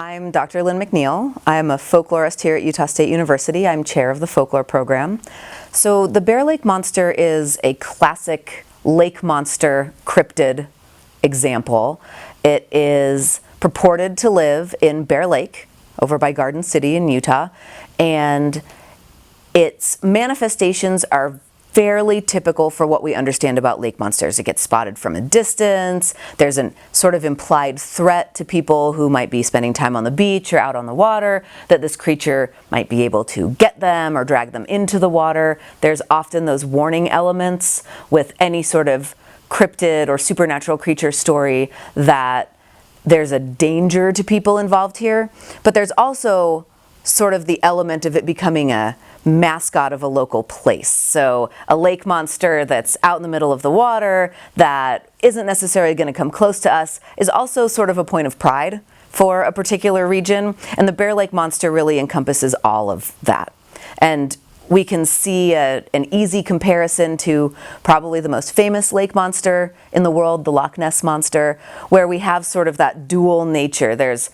I'm Dr. Lynn McNeill. I'm a folklorist here at Utah State University. I'm chair of the folklore program. So the Bear Lake Monster is a classic lake monster cryptid example. It is purported to live in Bear Lake over by Garden City in Utah, and its manifestations are fairly typical for what we understand about lake monsters. It gets spotted from a distance. There's a sort of implied threat to people who might be spending time on the beach or out on the water, that this creature might be able to get them or drag them into the water. There's often those warning elements with any sort of cryptid or supernatural creature story that there's a danger to people involved here. But there's also sort of the element of it becoming a mascot of a local place. So a lake monster that's out in the middle of the water that isn't necessarily going to come close to us is also sort of a point of pride for a particular region. And the Bear Lake Monster really encompasses all of that. And we can see an easy comparison to probably the most famous lake monster in the world, the Loch Ness Monster, where we have sort of that dual nature. There's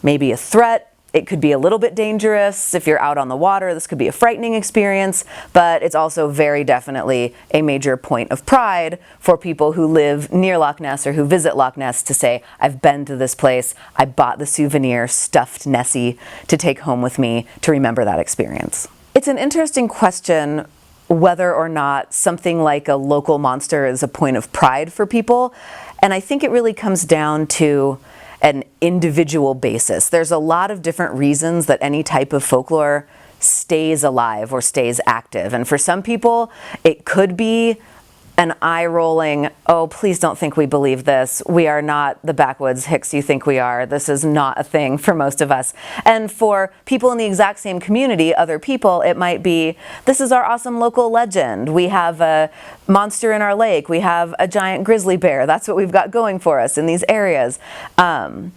maybe a threat. It could be a little bit dangerous. If you're out on the water, this could be a frightening experience, but it's also very definitely a major point of pride for people who live near Loch Ness or who visit Loch Ness to say, I've been to this place, I bought the souvenir stuffed Nessie to take home with me to remember that experience. It's an interesting question whether or not something like a local monster is a point of pride for people, and I think it really comes down to an individual basis. There's a lot of different reasons that any type of folklore stays alive or stays active. And for some people, it could be an eye-rolling, oh, please don't think we believe this. We are not the backwoods hicks you think we are. This is not a thing for most of us. And for people in the exact same community, other people, it might be, this is our awesome local legend. We have a monster in our lake. We have a giant grizzly bear. That's what we've got going for us in these areas. And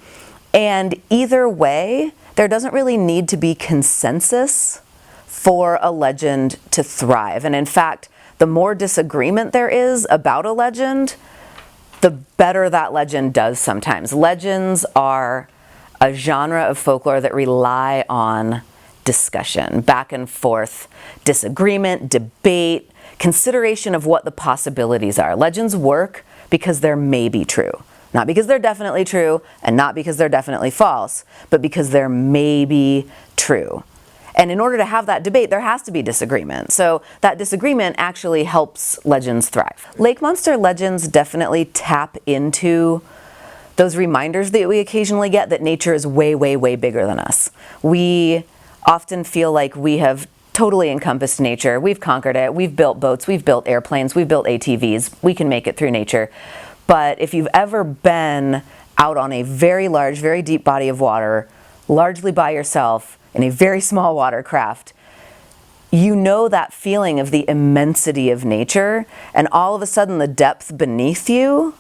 either way, there doesn't really need to be consensus for a legend to thrive. And in fact, the more disagreement there is about a legend, the better that legend does sometimes. Legends are a genre of folklore that rely on discussion, back and forth, disagreement, debate, consideration of what the possibilities are. Legends work because they're maybe true. Not because they're definitely true, and not because they're definitely false, but because they're maybe true. And in order to have that debate, there has to be disagreement. So that disagreement actually helps legends thrive. Lake monster legends definitely tap into those reminders that we occasionally get that nature is way, way, way bigger than us. We often feel like we have totally encompassed nature. We've conquered it. We've built boats. We've built airplanes. We've built ATVs. We can make it through nature. But if you've ever been out on a very large, very deep body of water, largely by yourself, in a very small watercraft, you know that feeling of the immensity of nature, and all of a sudden the depth beneath you,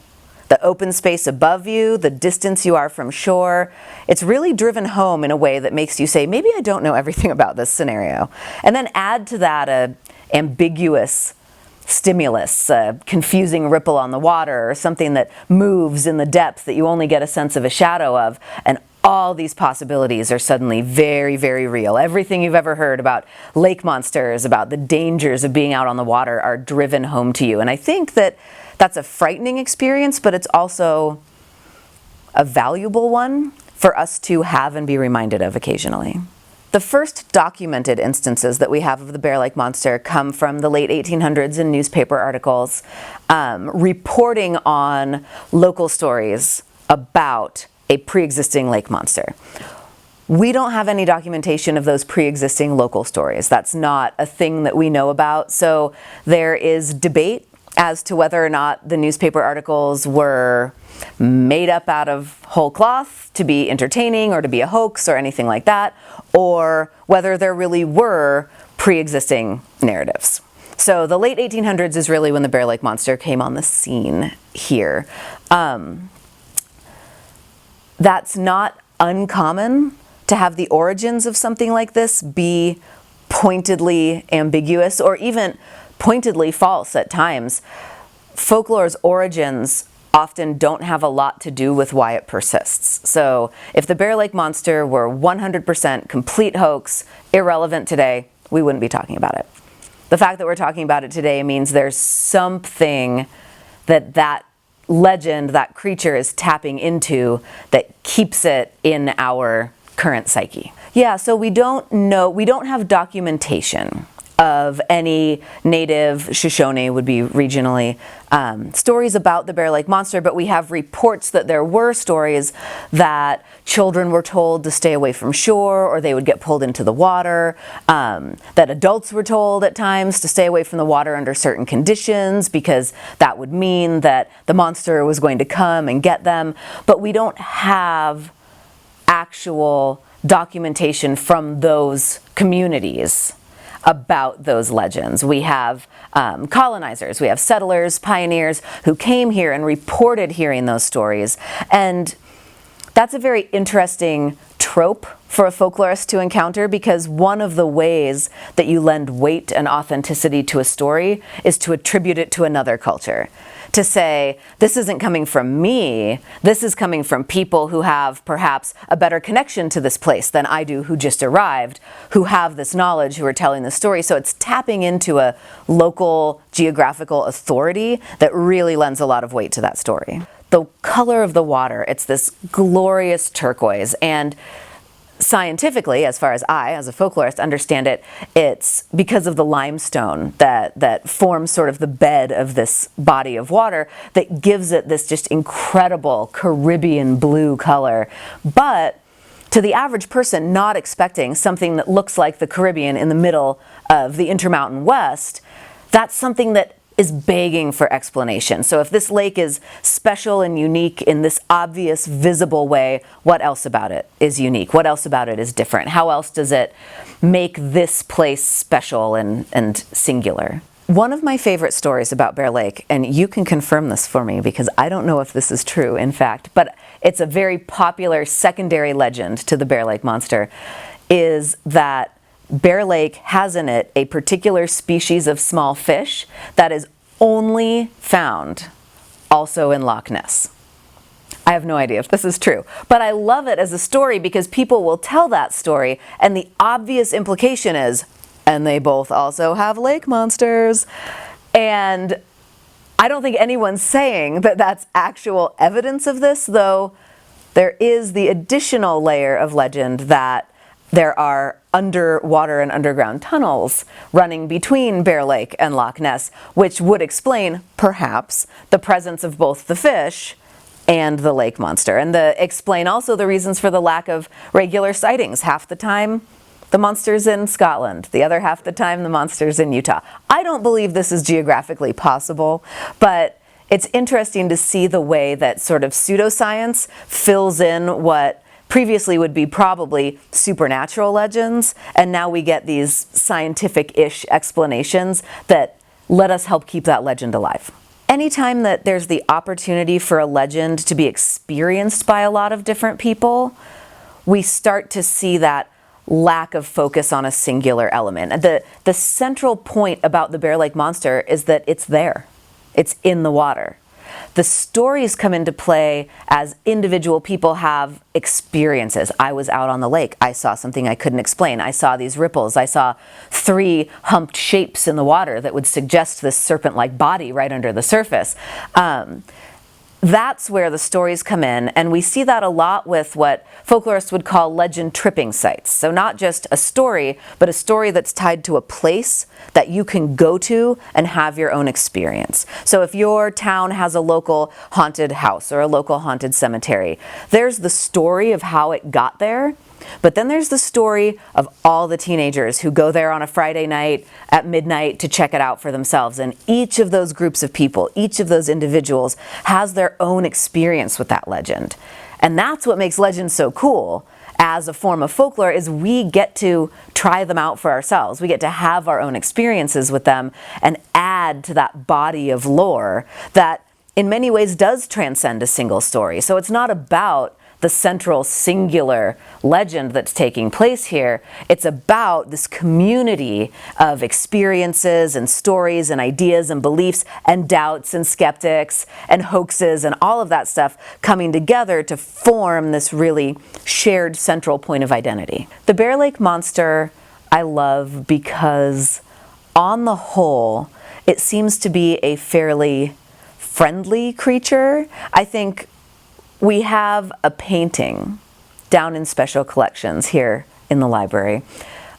the open space above you, the distance you are from shore, it's really driven home in a way that makes you say, maybe I don't know everything about this scenario. And then add to that a ambiguous stimulus, a confusing ripple on the water, or something that moves in the depth that you only get a sense of a shadow of, and all these possibilities are suddenly very, very real. Everything you've ever heard about lake monsters, about the dangers of being out on the water, are driven home to you. And I think that that's a frightening experience, but it's also a valuable one for us to have and be reminded of occasionally. The first documented instances that we have of the Bear Lake Monster come from the late 1800s in newspaper articles reporting on local stories about a pre-existing lake monster. We don't have any documentation of those pre-existing local stories. That's not a thing that we know about. So there is debate as to whether or not the newspaper articles were made up out of whole cloth to be entertaining or to be a hoax or anything like that, or whether there really were pre-existing narratives. So the late 1800s is really when the Bear Lake Monster came on the scene here. That's not uncommon to have the origins of something like this be pointedly ambiguous or even pointedly false at times. Folklore's origins often don't have a lot to do with why it persists. So if the Bear Lake Monster were 100% complete hoax, irrelevant today, we wouldn't be talking about it. The fact that we're talking about it today means there's something that legend, that creature is tapping into that keeps it in our current psyche. Yeah, so we don't have documentation of any native, Shoshone would be regionally, stories about the Bear Lake Monster, but we have reports that there were stories that children were told to stay away from shore or they would get pulled into the water, that adults were told at times to stay away from the water under certain conditions because that would mean that the monster was going to come and get them. But we don't have actual documentation from those communities about those legends. We have colonizers, we have settlers, pioneers who came here and reported hearing those stories. And that's a very interesting trope for a folklorist to encounter, because one of the ways that you lend weight and authenticity to a story is to attribute it to another culture. To say, this isn't coming from me, this is coming from people who have perhaps a better connection to this place than I do, who just arrived, who have this knowledge, who are telling the story. So it's tapping into a local geographical authority that really lends a lot of weight to that story. The color of the water, it's this glorious turquoise, and scientifically, as far as I, as a folklorist, understand it, it's because of the limestone that forms sort of the bed of this body of water that gives it this just incredible Caribbean blue color. But to the average person not expecting something that looks like the Caribbean in the middle of the Intermountain West, that's something that is begging for explanation. So if this lake is special and unique in this obvious, visible way, what else about it is unique? What else about it is different? How else does it make this place special and singular? One of my favorite stories about Bear Lake, and you can confirm this for me because I don't know if this is true, in fact, but it's a very popular secondary legend to the Bear Lake Monster, is that Bear Lake has in it a particular species of small fish that is only found also in Loch Ness. I have no idea if this is true, but I love it as a story because people will tell that story and the obvious implication is, and they both also have lake monsters. And I don't think anyone's saying that that's actual evidence of this, though there is the additional layer of legend that there are underwater and underground tunnels running between Bear Lake and Loch Ness, which would explain, perhaps, the presence of both the fish and the lake monster. And explain also the reasons for the lack of regular sightings. Half the time, the monster's in Scotland. The other half the time, the monster's in Utah. I don't believe this is geographically possible, but it's interesting to see the way that sort of pseudoscience fills in what previously would be probably supernatural legends, and now we get these scientific-ish explanations that let us help keep that legend alive. Anytime that there's the opportunity for a legend to be experienced by a lot of different people, we start to see that lack of focus on a singular element. The central point about the Bear Lake Monster is that it's there. It's in the water. The stories come into play as individual people have experiences. I was out on the lake. I saw something I couldn't explain. I saw these ripples. I saw 3 humped shapes in the water that would suggest this serpent-like body right under the surface. That's where the stories come in, and we see that a lot with what folklorists would call legend tripping sites. So not just a story, but a story that's tied to a place that you can go to and have your own experience. So if your town has a local haunted house or a local haunted cemetery, there's the story of how it got there, but then there's the story of all the teenagers who go there on a Friday night at midnight to check it out for themselves. And each of those groups of people, each of those individuals has their own experience with that legend. And that's what makes legends so cool as a form of folklore, is we get to try them out for ourselves. We get to have our own experiences with them and add to that body of lore that in many ways does transcend a single story. So it's not about the central singular legend that's taking place here. It's about this community of experiences and stories and ideas and beliefs and doubts and skeptics and hoaxes and all of that stuff coming together to form this really shared central point of identity. The Bear Lake Monster I love because on the whole, it seems to be a fairly friendly creature. I think we have a painting down in special collections here in the library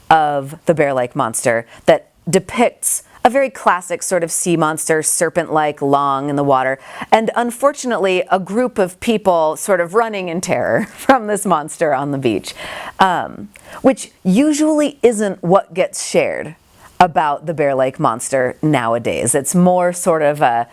of the Bear Lake Monster that depicts a very classic sort of sea monster, serpent-like, long in the water, and unfortunately a group of people sort of running in terror from this monster on the beach, which usually isn't what gets shared about the Bear Lake Monster nowadays. It's more sort of a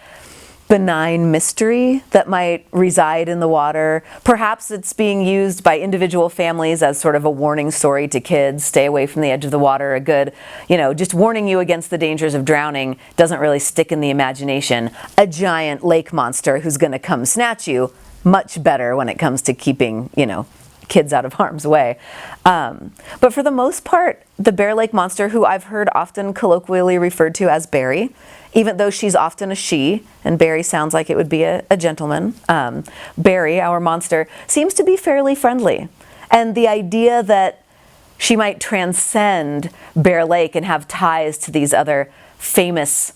benign mystery that might reside in the water. Perhaps it's being used by individual families as sort of a warning story to kids. Stay away from the edge of the water. A good, just warning you against the dangers of drowning doesn't really stick in the imagination. A giant lake monster who's going to come snatch you, much better when it comes to keeping, kids out of harm's way. But for the most part, the Bear Lake Monster, who I've heard often colloquially referred to as Barry, even though she's often a she, and Barry sounds like it would be a gentleman, Barry, our monster, seems to be fairly friendly. And the idea that she might transcend Bear Lake and have ties to these other famous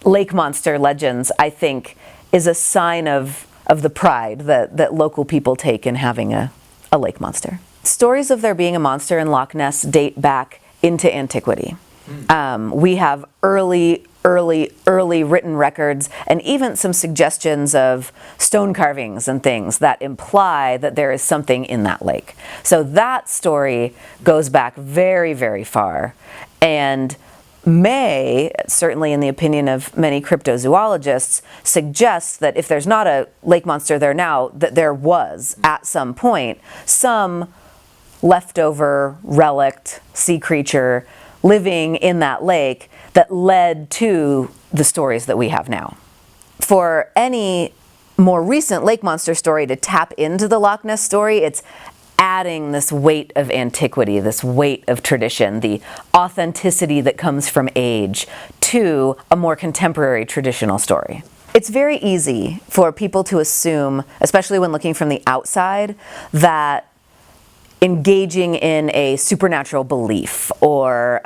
lake monster legends, I think, is a sign of the pride that local people take in having a lake monster. Stories of there being a monster in Loch Ness date back into antiquity. We have early written records and even some suggestions of stone carvings and things that imply that there is something in that lake. So that story goes back very, very far and may, certainly in the opinion of many cryptozoologists, suggest that if there's not a lake monster there now, that there was at some point some leftover relict sea creature living in that lake that led to the stories that we have now. For any more recent lake monster story to tap into the Loch Ness story, it's adding this weight of antiquity, this weight of tradition, the authenticity that comes from age to a more contemporary traditional story. It's very easy for people to assume, especially when looking from the outside, that engaging in a supernatural belief or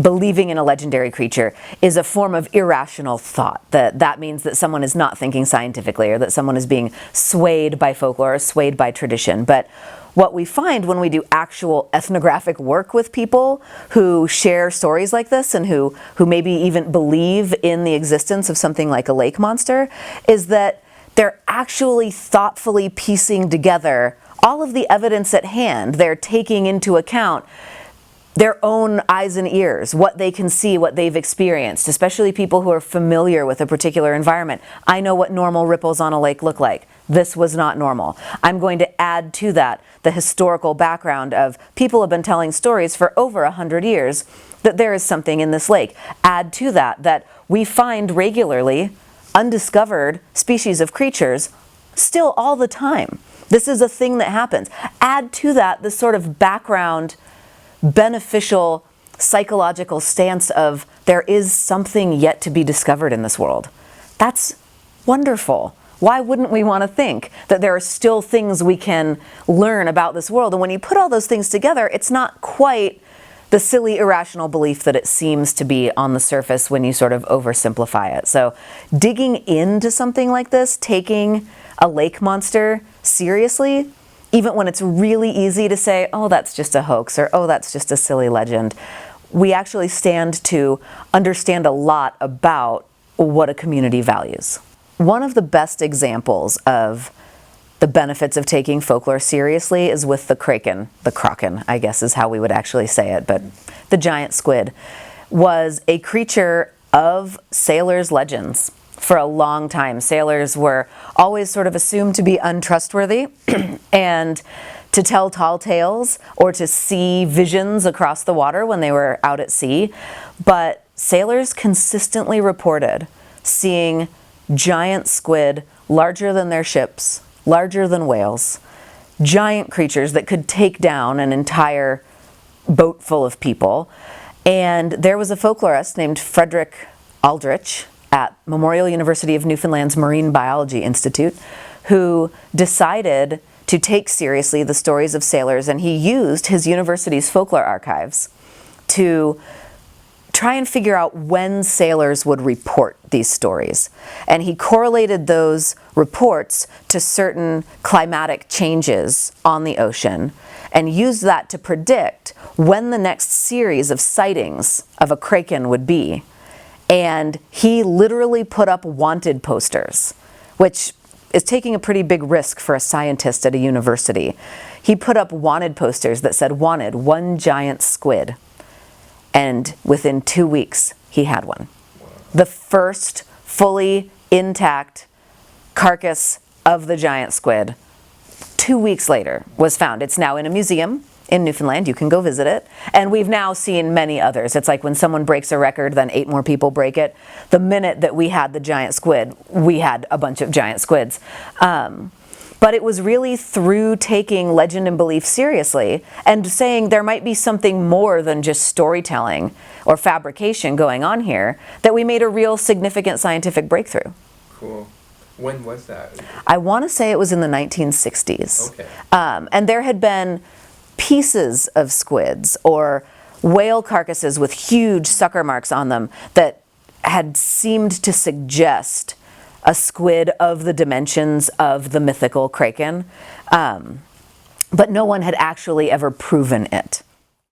believing in a legendary creature is a form of irrational thought. That means that someone is not thinking scientifically or that someone is being swayed by folklore or swayed by tradition. But what we find when we do actual ethnographic work with people who share stories like this and who maybe even believe in the existence of something like a lake monster is that they're actually thoughtfully piecing together all of the evidence at hand. They're taking into account their own eyes and ears, what they can see, what they've experienced, especially people who are familiar with a particular environment. I know what normal ripples on a lake look like. This was not normal. I'm going to add to that the historical background of people have been telling stories for over 100 years that there is something in this lake. Add to that we find regularly undiscovered species of creatures still all the time. This is a thing that happens. Add to that the sort of background, beneficial, psychological stance of there is something yet to be discovered in this world. That's wonderful. Why wouldn't we want to think that there are still things we can learn about this world? And when you put all those things together, it's not quite the silly, irrational belief that it seems to be on the surface when you sort of oversimplify it. So digging into something like this, taking a lake monster seriously, even when it's really easy to say, oh, that's just a hoax, or oh, that's just a silly legend, we actually stand to understand a lot about what a community values. One of the best examples of the benefits of taking folklore seriously is with the kraken. The kraken, I guess is how we would actually say it, but the giant squid was a creature of sailors' legends. For a long time, sailors were always sort of assumed to be untrustworthy and to tell tall tales or to see visions across the water when they were out at sea. But sailors consistently reported seeing giant squid larger than their ships, larger than whales, giant creatures that could take down an entire boat full of people. And there was a folklorist named Frederick Aldrich at Memorial University of Newfoundland's Marine Biology Institute who decided to take seriously the stories of sailors, and he used his university's folklore archives to try and figure out when sailors would report these stories. And he correlated those reports to certain climatic changes on the ocean and used that to predict when the next series of sightings of a kraken would be. And he literally put up wanted posters, which is taking a pretty big risk for a scientist at a university. He put up wanted posters that said, "Wanted, one giant squid." And within 2 weeks, he had one. The first fully intact carcass of the giant squid, 2 weeks later, was found. It's now in a museum in Newfoundland. You can go visit it. And we've now seen many others. It's like when someone breaks a record, then 8 more people break it. The minute that we had the giant squid, we had a bunch of giant squids. But it was really through taking legend and belief seriously and saying there might be something more than just storytelling or fabrication going on here that we made a real significant scientific breakthrough. Cool. When was that? I want to say it was in the 1960s. Okay. And there had been pieces of squids or whale carcasses with huge sucker marks on them that had seemed to suggest a squid of the dimensions of the mythical kraken, but no one had actually ever proven it.